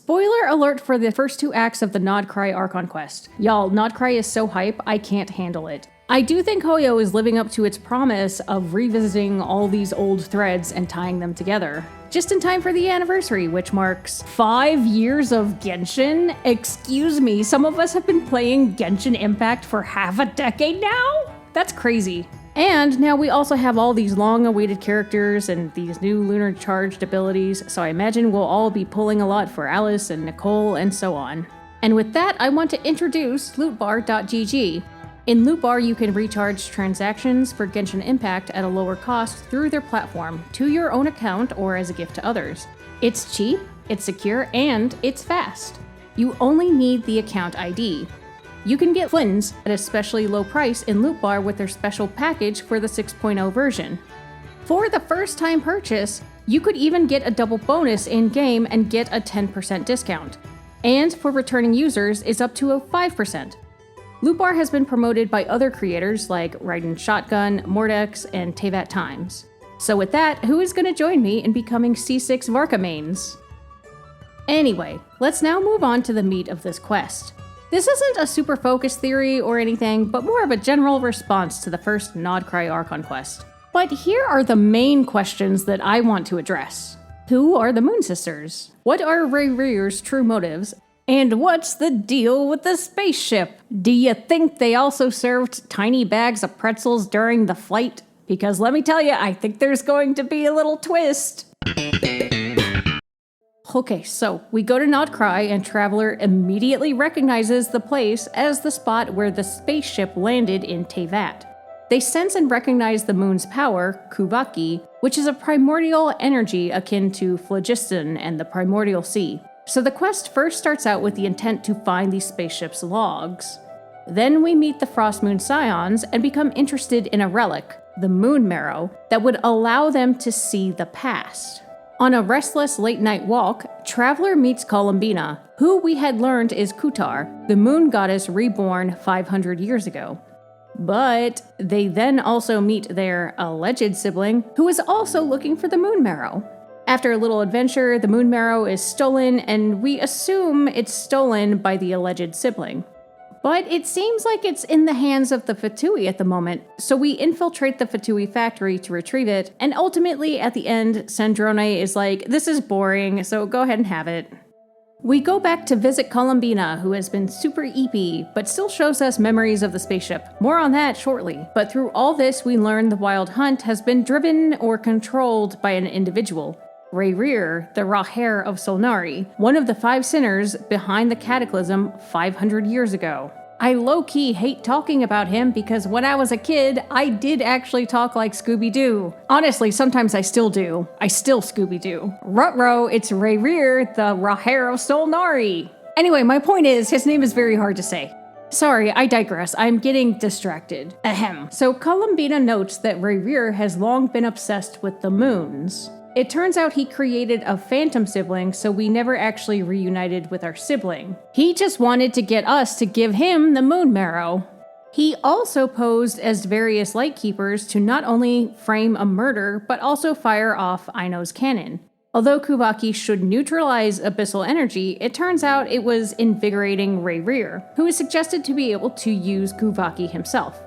Spoiler alert for the first 2 acts of the Krai Archon quest. Y'all, Krai is so hype, I can't handle it. I do think Hoyo is living up to its promise of revisiting all these old threads and tying them together. Just in time for the anniversary, which marks 5 years of Genshin? Excuse me, some of us have been playing Genshin Impact for half a decade now? That's crazy. And now we also have all these long-awaited characters and these new lunar charged abilities, so I imagine we'll all be pulling a lot for Alice and Nicole and so on. And with that, I want to introduce Lootbar.gg. In Lootbar, you can recharge transactions for Genshin Impact at a lower cost through their platform, to your own account or as a gift to others. It's cheap, it's secure, and it's fast. You only need the account ID. You can get Flins at a specially low price in Lootbar with their special package for the 6.0 version. For the first time purchase, you could even get a double bonus in-game and get a 10% discount. And for returning users, it's up to a 5%. Lootbar has been promoted by other creators like Raiden Shotgun, Mordex, and Tevat Times. So with that, who is going to join me in becoming C6 Varka mains? Anyway, let's now move on to the meat of this quest. This isn't a super focused theory or anything, but more of a general response to the first Krai Archon quest. But here are the main questions that I want to address. Who are the Moon Sisters? What are Rerir's true motives? And what's the deal with the spaceship? Do you think they also served tiny bags of pretzels during the flight? Because let me tell you, I think there's going to be a little twist. Okay, so we go to Krai and Traveler immediately recognizes the place as the spot where the spaceship landed in Tevat. They sense and recognize the moon's power, Kuvaki, which is a primordial energy akin to phlogiston and the primordial sea. So the quest first starts out with the intent to find the spaceship's logs. Then we meet the Frost Moon Scions and become interested in a relic, the Moon Marrow, that would allow them to see the past. On a restless late-night walk, Traveler meets Columbina, who we had learned is Kutar, the moon goddess reborn 500 years ago. But they then also meet their alleged sibling, who is also looking for the Moon Marrow. After a little adventure, the Moon Marrow is stolen, and we assume it's stolen by the alleged sibling. But it seems like it's in the hands of the Fatui at the moment, so we infiltrate the Fatui factory to retrieve it, and ultimately at the end, Sandrone is like, this is boring, so go ahead and have it. We go back to visit Columbina, who has been super eepy, but still shows us memories of the spaceship. More on that shortly. But through all this, we learn the Wild Hunt has been driven or controlled by an individual. Rerir, the Racher of Solnari, one of the 5 sinners behind the cataclysm 500 years ago. I low-key hate talking about him because when I was a kid, I did actually talk like Scooby-Doo. Honestly, sometimes I still do. I still Scooby-Doo. Ruh-roh, it's Rerir, the Racher of Solnari. Anyway, my point is, his name is very hard to say. Sorry, I digress. I'm getting distracted. Ahem. So Columbina notes that Rerir has long been obsessed with the moons. It turns out he created a phantom sibling, so we never actually reunited with our sibling. He just wanted to get us to give him the Moon Marrow. He also posed as various Lightkeepers to not only frame a murder, but also fire off Aino's cannon. Although Kuvaki should neutralize abyssal energy, it turns out it was invigorating Rerir, who is suggested to be able to use Kuvaki himself.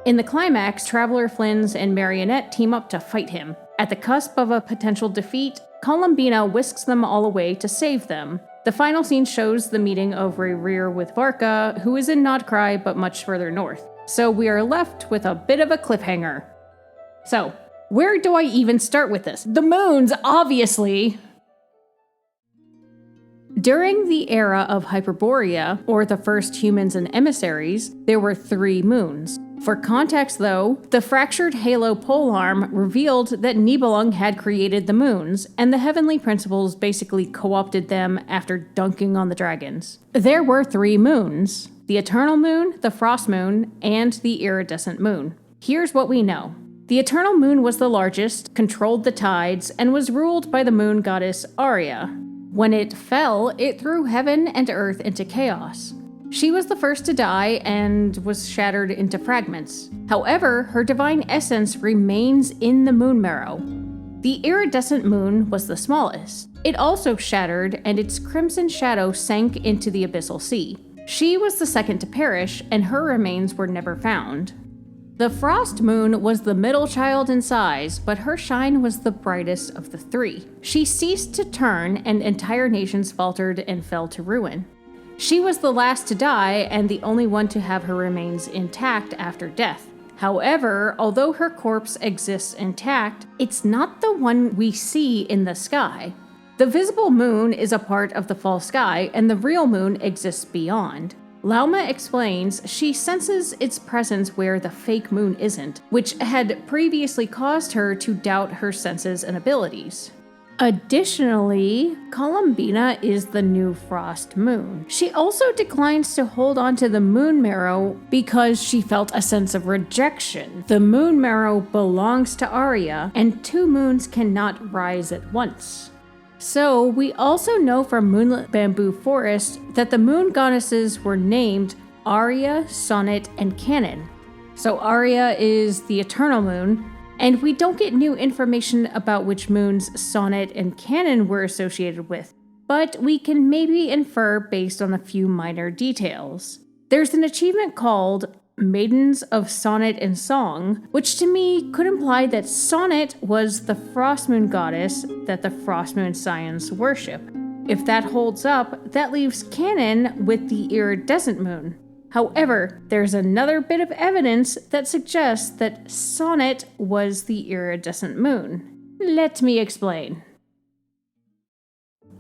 In the climax, Traveler, Flins, and Marionette team up to fight him. At the cusp of a potential defeat, Columbina whisks them all away to save them. The final scene shows the meeting of Rerir with Varka, who is in Krai but much further north. So we are left with a bit of a cliffhanger. So, where do I even start with this? The moons, obviously! During the era of Hyperborea, or the first humans and emissaries, there were 3 moons. For context though, the fractured Halo polearm revealed that Nibelung had created the moons, and the Heavenly Principles basically co-opted them after dunking on the dragons. There were 3 moons: the Eternal Moon, the Frost Moon, and the Iridescent Moon. Here's what we know. The Eternal Moon was the largest, controlled the tides, and was ruled by the moon goddess Aria. When it fell, it threw heaven and earth into chaos. She was the first to die and was shattered into fragments. However, her divine essence remains in the Moon Marrow. The iridescent moon was the smallest. It also shattered, and its crimson shadow sank into the abyssal sea. She was the second to perish, and her remains were never found. The frost moon was the middle child in size, but her shine was the brightest of the three. She ceased to turn, and entire nations faltered and fell to ruin. She was the last to die, and the only one to have her remains intact after death. However, although her corpse exists intact, it's not the one we see in the sky. The visible moon is a part of the false sky, and the real moon exists beyond. Lauma explains she senses its presence where the fake moon isn't, which had previously caused her to doubt her senses and abilities. Additionally, Columbina is the new frost moon. She also declines to hold on to the moon marrow because she felt a sense of rejection. The moon marrow belongs to Arya, and two moons cannot rise at once. So, we also know from Moonlit Bamboo Forest that the moon goddesses were named Arya, Sonnet, and Canon. So Arya is the eternal moon, and we don't get new information about which moons Sonnet and Canon were associated with, but we can maybe infer based on a few minor details. There's an achievement called Maidens of Sonnet and Song, which to me could imply that Sonnet was the frost moon goddess that the frost moon scions worship. If that holds up, that leaves Canon with the iridescent moon. However, there's another bit of evidence that suggests that Sonnet was the iridescent moon. Let me explain.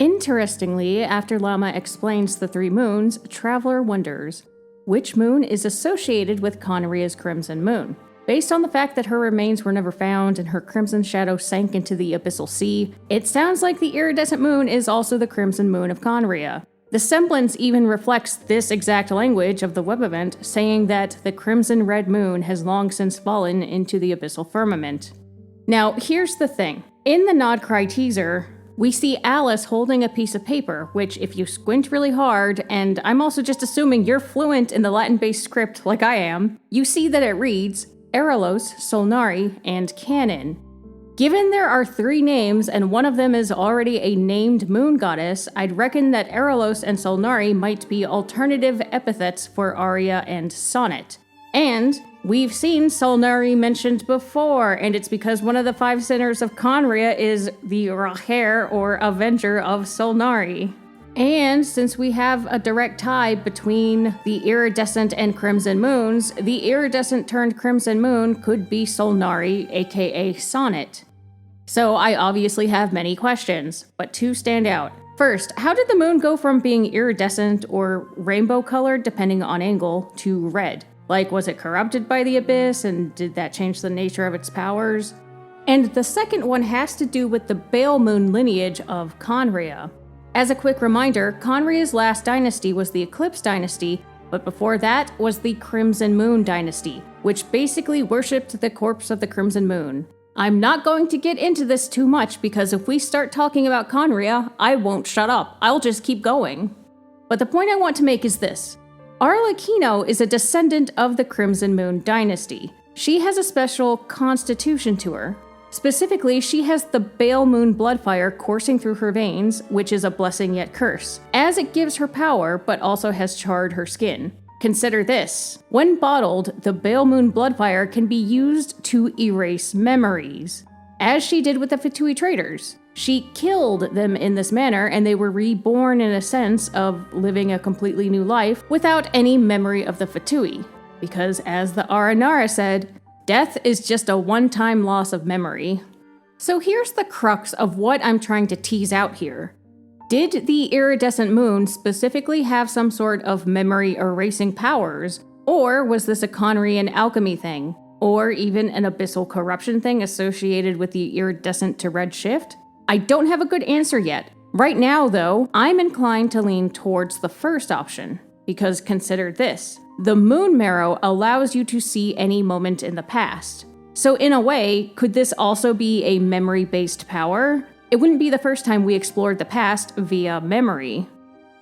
Interestingly, after Lauma explains the three moons, Traveler wonders, which moon is associated with Khaenri'ah's crimson moon? Based on the fact that her remains were never found and her crimson shadow sank into the abyssal sea, it sounds like the iridescent moon is also the crimson moon of Khaenri'ah. The semblance even reflects this exact language of the web event, saying that the crimson red moon has long since fallen into the abyssal firmament. Now, here's the thing. In the Nod Krai teaser, we see Alice holding a piece of paper, which if you squint really hard, and I'm also just assuming you're fluent in the Latin-based script like I am, you see that it reads Erelos, Solnari, and Canon. Given there are three names and one of them is already a named moon goddess, I'd reckon that Erelos and Solnari might be alternative epithets for Arya and Sonnet. And we've seen Solnari mentioned before, and it's because one of the five sinners of Khaenri'ah is the Racher, or Avenger of Solnari. And since we have a direct tie between the iridescent and crimson moons, the iridescent turned crimson moon could be Solnari, aka Sonnet. So I obviously have many questions, but two stand out. First, how did the moon go from being iridescent or rainbow colored, depending on angle, to red? Like, was it corrupted by the abyss, and did that change the nature of its powers? And the second one has to do with the Bale Moon lineage of Khaenri'ah. As a quick reminder, Khaenri'ah's last dynasty was the Eclipse dynasty, but before that was the Crimson Moon dynasty, which basically worshipped the corpse of the Crimson Moon. I'm not going to get into this too much because if we start talking about Khaenri'ah, I won't shut up. I'll just keep going. But the point I want to make is this. Arlecchino is a descendant of the Crimson Moon dynasty. She has a special constitution to her. Specifically, she has the Bale Moon bloodfire coursing through her veins, which is a blessing yet curse, as it gives her power but also has charred her skin. Consider this. When bottled, the Bale Moon bloodfire can be used to erase memories, as she did with the Fatui traders. She killed them in this manner, and they were reborn in a sense of living a completely new life without any memory of the Fatui. Because as the Aranara said, death is just a one-time loss of memory. So here's the crux of what I'm trying to tease out here. Did the iridescent moon specifically have some sort of memory erasing powers, or was this a Khaenri'ah alchemy thing, or even an abyssal corruption thing associated with the iridescent to red shift? I don't have a good answer yet. Right now, though, I'm inclined to lean towards the first option, because consider this. The moon marrow allows you to see any moment in the past. So in a way, could this also be a memory-based power? It wouldn't be the first time we explored the past via memory.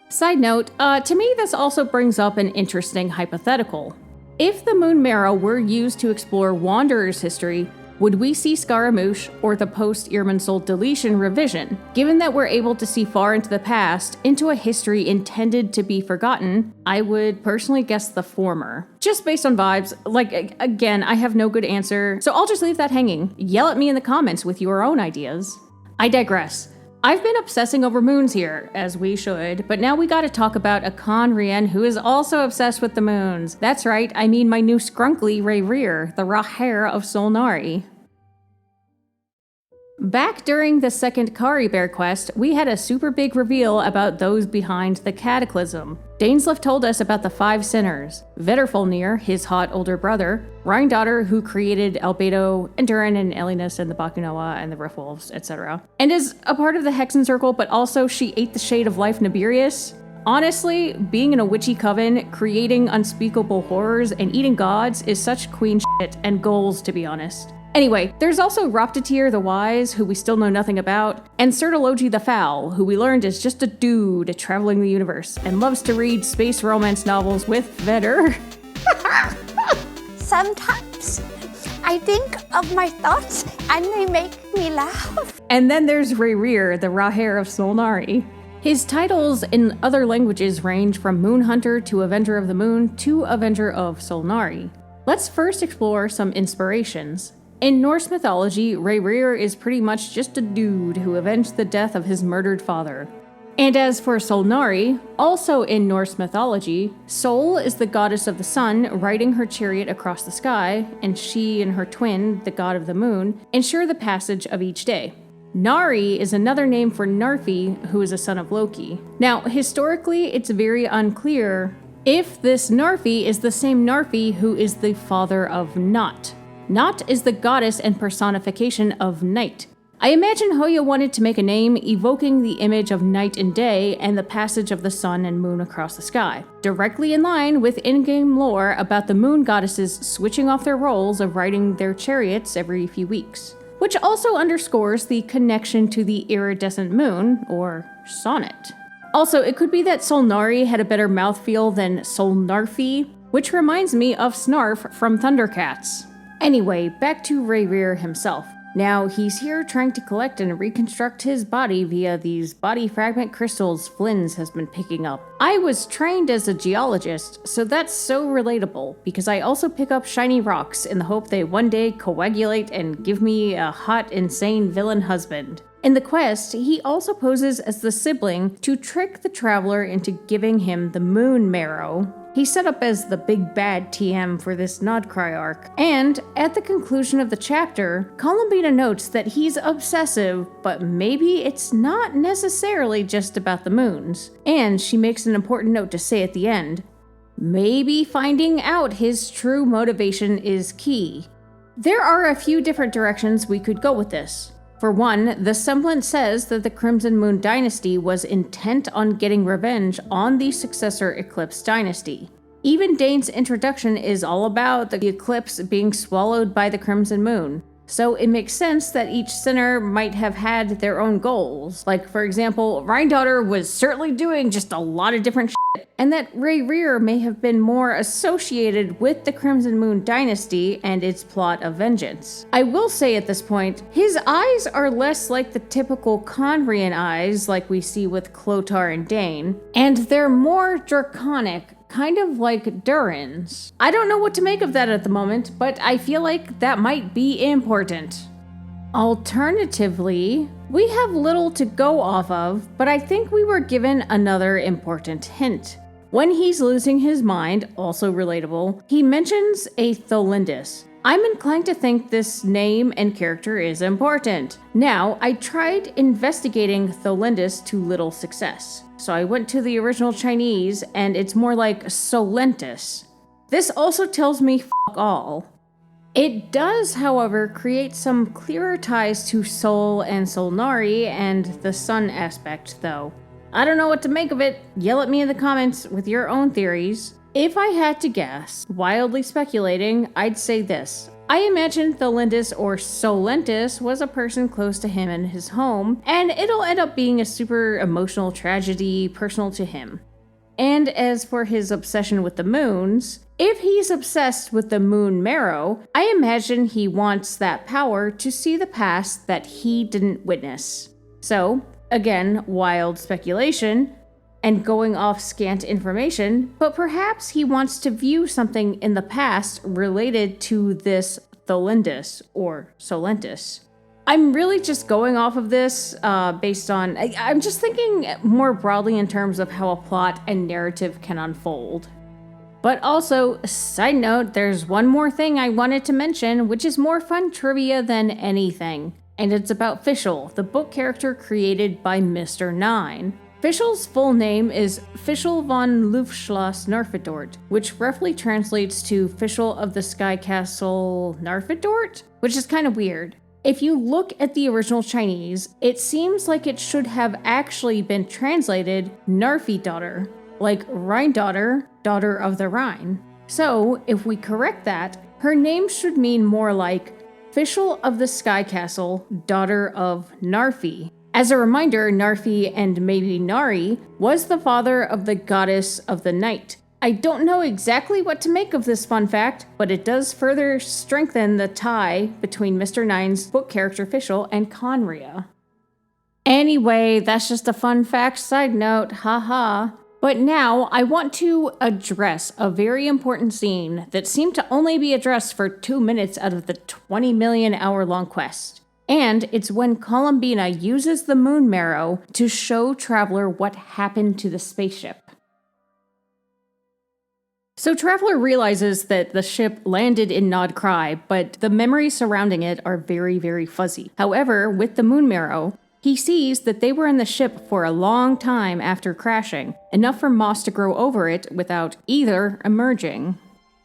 Side note, to me this also brings up an interesting hypothetical. If the moon marrow were used to explore Wanderer's history, Would we see Scaramouche or the post-Irminsul deletion revision? Given that we're able to see far into the past, into a history intended to be forgotten, I would personally guess the former. Just based on vibes, like, again, I have no good answer, so I'll just leave that hanging. Yell at me in the comments with your own ideas. I digress. I've been obsessing over moons here, as we should, but now we gotta talk about a Khaenri'ah who is also obsessed with the moons. That's right, I mean my new scrunkly Rerir, the Racher of Solnari. Back during the second Kari Bear quest, we had a super big reveal about those behind the Cataclysm. Dainsleif told us about the 5 sinners: Vedrfolnir, his hot older brother, Rhindaughter, who created Albedo, Endurin, and Elinus, and the Bakunoa, and the Riftwolves, etc., and is a part of the Hexen Circle, but also she ate the Shade of Life Nibirius. Honestly, being in a witchy coven, creating unspeakable horrors, and eating gods is such queen shit and goals, to be honest. Anyway, there's also Roptatyr the Wise, who we still know nothing about, and Sertologi the Foul, who we learned is just a dude traveling the universe and loves to read space romance novels with Vedr. Sometimes I think of my thoughts and they make me laugh. And then there's Rerir, the Racher of Solnari. His titles in other languages range from Moon Hunter to Avenger of the Moon to Avenger of Solnari. Let's first explore some inspirations. In Norse mythology, Rerir is pretty much just a dude who avenged the death of his murdered father. And as for Solnari, also in Norse mythology, Sol is the goddess of the sun riding her chariot across the sky, and she and her twin, the god of the moon, ensure the passage of each day. Nari is another name for Narfi, who is a son of Loki. Now, historically, it's very unclear if this Narfi is the same Narfi who is the father of Nott. Nott is the goddess and personification of night. I imagine Hoyo wanted to make a name evoking the image of night and day and the passage of the sun and moon across the sky, directly in line with in-game lore about the moon goddesses switching off their roles of riding their chariots every few weeks, which also underscores the connection to the iridescent moon, or sonnet. Also, it could be that Solnari had a better mouthfeel than Solnarfi, which reminds me of Snarf from Thundercats. Anyway, back to Rerir himself. Now, he's here trying to collect and reconstruct his body via these body fragment crystals Flins has been picking up. I was trained as a geologist, so that's so relatable, because I also pick up shiny rocks in the hope they one day coagulate and give me a hot, insane villain husband. In the quest, he also poses as the sibling to trick the traveler into giving him the moon marrow. He's set up as the big bad TM for this Nodcry arc, and at the conclusion of the chapter, Columbina notes that he's obsessive, but maybe it's not necessarily just about the moons. And she makes an important note to say at the end, maybe finding out his true motivation is key. There are a few different directions we could go with this. For one, the semblance says that the Crimson Moon Dynasty was intent on getting revenge on the successor Eclipse Dynasty. Even Dane's introduction is all about the eclipse being swallowed by the Crimson Moon, so it makes sense that each sinner might have had their own goals. Like, for example, Rhindaughter was certainly doing just a lot of different shit, and that Rerir may have been more associated with the Crimson Moon Dynasty and its plot of vengeance. I will say at this point, his eyes are less like the typical Khaenri'ah eyes like we see with Clothar and Dane, and they're more draconic, kind of like Durin's. I don't know what to make of that at the moment, but I feel like that might be important. Alternatively, we have little to go off of, but I think we were given another important hint. When he's losing his mind, also relatable, he mentions a Tholindis. I'm inclined to think this name and character is important. Now, I tried investigating Tholindis to little success. So I went to the original Chinese, and it's more like Solentis. This also tells me f*** all. It does, however, create some clearer ties to Sol and Solnari and the sun aspect, though. I don't know what to make of it. Yell at me in the comments with your own theories. If I had to guess, wildly speculating, I'd say this. I imagine Tholindis or Solentis was a person close to him in his home, and it'll end up being a super emotional tragedy personal to him. And as for his obsession with the moons, if he's obsessed with the moon marrow, I imagine he wants that power to see the past that he didn't witness. So, again, wild speculation, and going off scant information, but perhaps he wants to view something in the past related to this Tholindis or Solentis. I'm really just going off of this based on, I'm just thinking more broadly in terms of how a plot and narrative can unfold. But also, side note, there's one more thing I wanted to mention, which is more fun trivia than anything. And it's about Fischl, the book character created by Mr. Nine. Fischl's full name is Fischl von Luftschloss Narfedort, which roughly translates to Fischl of the Sky Castle Narfedort, which is kind of weird. If you look at the original Chinese, it seems like it should have actually been translated Narfi daughter, like Rhine daughter, daughter of the Rhine. So, if we correct that, her name should mean more like Fischl of the Sky Castle, daughter of Narfi. As a reminder, Narfi and maybe Nari was the father of the goddess of the night. I don't know exactly what to make of this fun fact, but it does further strengthen the tie between Mr. Nine's book character Fischl and Khaenri'ah. Anyway, that's just a fun fact side note, haha. But now I want to address a very important scene that seemed to only be addressed for 2 minutes out of the 20 million hour long quest. And it's when Columbina uses the moon marrow to show Traveler what happened to the spaceship. So Traveler realizes that the ship landed in Nod Krai, but the memories surrounding it are very, very fuzzy. However, with the moon marrow, he sees that they were in the ship for a long time after crashing, enough for moss to grow over it without either emerging.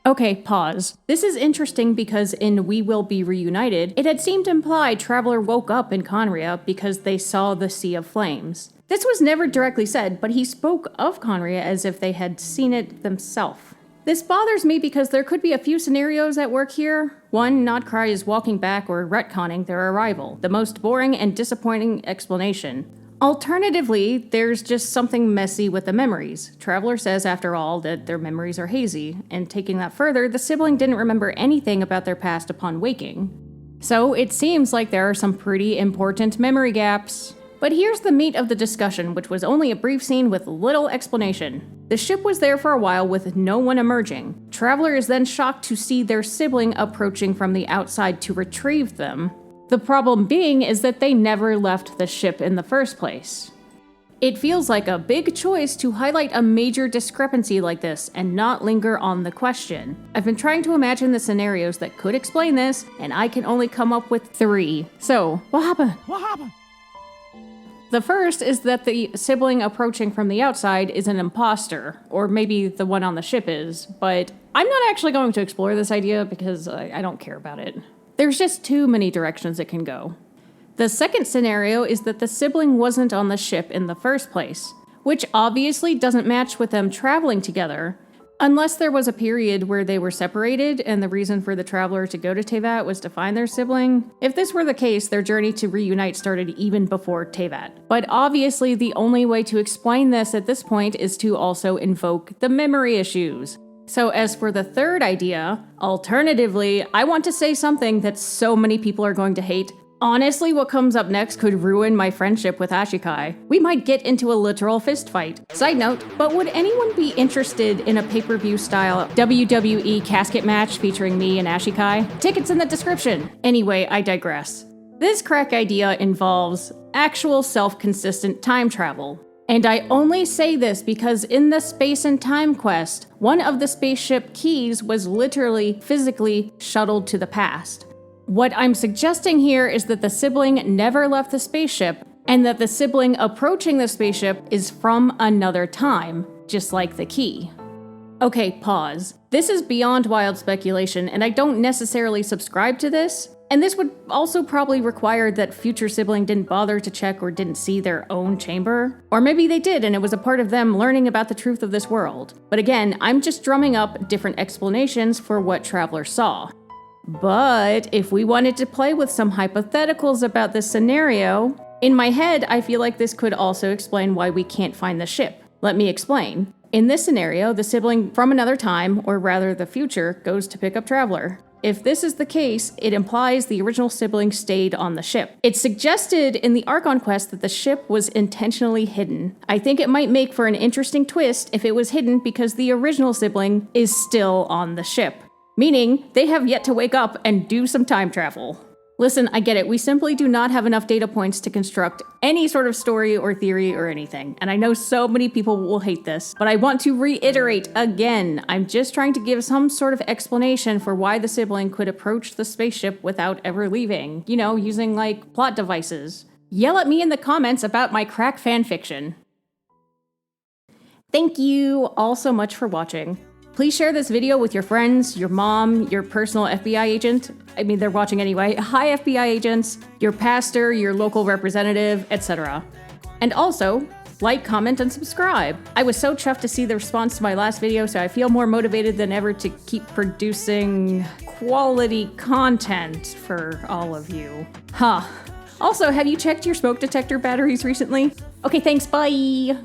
Okay, pause. This is interesting because in We Will Be Reunited, it had seemed implied Traveler woke up in Khaenri'ah because they saw the Sea of Flames. This was never directly said, but he spoke of Khaenri'ah as if they had seen it themselves. This bothers me because there could be a few scenarios at work here. One, Nod Krai is walking back or retconning their arrival, the most boring and disappointing explanation. Alternatively, there's just something messy with the memories. Traveler says, after all, that their memories are hazy, and taking that further, the sibling didn't remember anything about their past upon waking. So it seems like there are some pretty important memory gaps. But here's the meat of the discussion, which was only a brief scene with little explanation. The ship was there for a while with no one emerging. Traveler is then shocked to see their sibling approaching from the outside to retrieve them. The problem being is that they never left the ship in the first place. It feels like a big choice to highlight a major discrepancy like this and not linger on the question. I've been trying to imagine the scenarios that could explain this, and I can only come up with 3. So, what happened? What happened? The first is that the sibling approaching from the outside is an imposter, or maybe the one on the ship is, but I'm not actually going to explore this idea because I don't care about it. There's just too many directions it can go. The second scenario is that the sibling wasn't on the ship in the first place, which obviously doesn't match with them traveling together, unless there was a period where they were separated and the reason for the traveler to go to Teyvat was to find their sibling. If this were the case, their journey to reunite started even before Teyvat. But obviously the only way to explain this at this point is to also invoke the memory issues. So as for the third idea, alternatively, I want to say something that so many people are going to hate. Honestly, what comes up next could ruin my friendship with Ashikai. We might get into a literal fistfight. Side note, but would anyone be interested in a pay-per-view style WWE casket match featuring me and Ashikai? Tickets in the description. Anyway, I digress. This crack idea involves actual self-consistent time travel. And I only say this because in the Space and Time quest, one of the spaceship keys was literally, physically shuttled to the past. What I'm suggesting here is that the sibling never left the spaceship, and that the sibling approaching the spaceship is from another time, just like the key. Okay, pause. This is beyond wild speculation, and I don't necessarily subscribe to this, and this would also probably require that future sibling didn't bother to check or didn't see their own chamber. Or maybe they did and it was a part of them learning about the truth of this world. But again, I'm just drumming up different explanations for what Traveler saw. But if we wanted to play with some hypotheticals about this scenario, in my head I feel like this could also explain why we can't find the ship. Let me explain. In this scenario, the sibling from another time, or rather the future, goes to pick up Traveler. If this is the case, it implies the original sibling stayed on the ship. It's suggested in the Archon quest that the ship was intentionally hidden. I think it might make for an interesting twist if it was hidden because the original sibling is still on the ship, meaning they have yet to wake up and do some time travel. Listen, I get it. We simply do not have enough data points to construct any sort of story or theory or anything. And I know so many people will hate this, but I want to reiterate again. I'm just trying to give some sort of explanation for why the sibling could approach the spaceship without ever leaving. You know, using like plot devices. Yell at me in the comments about my crack fanfiction. Thank you all so much for watching. Please share this video with your friends, your mom, your personal FBI agent. I mean, they're watching anyway. Hi, FBI agents, your pastor, your local representative, etc. And also, like, comment, and subscribe. I was so chuffed to see the response to my last video, so I feel more motivated than ever to keep producing quality content for all of you. Also, have you checked your smoke detector batteries recently? Okay, thanks, bye!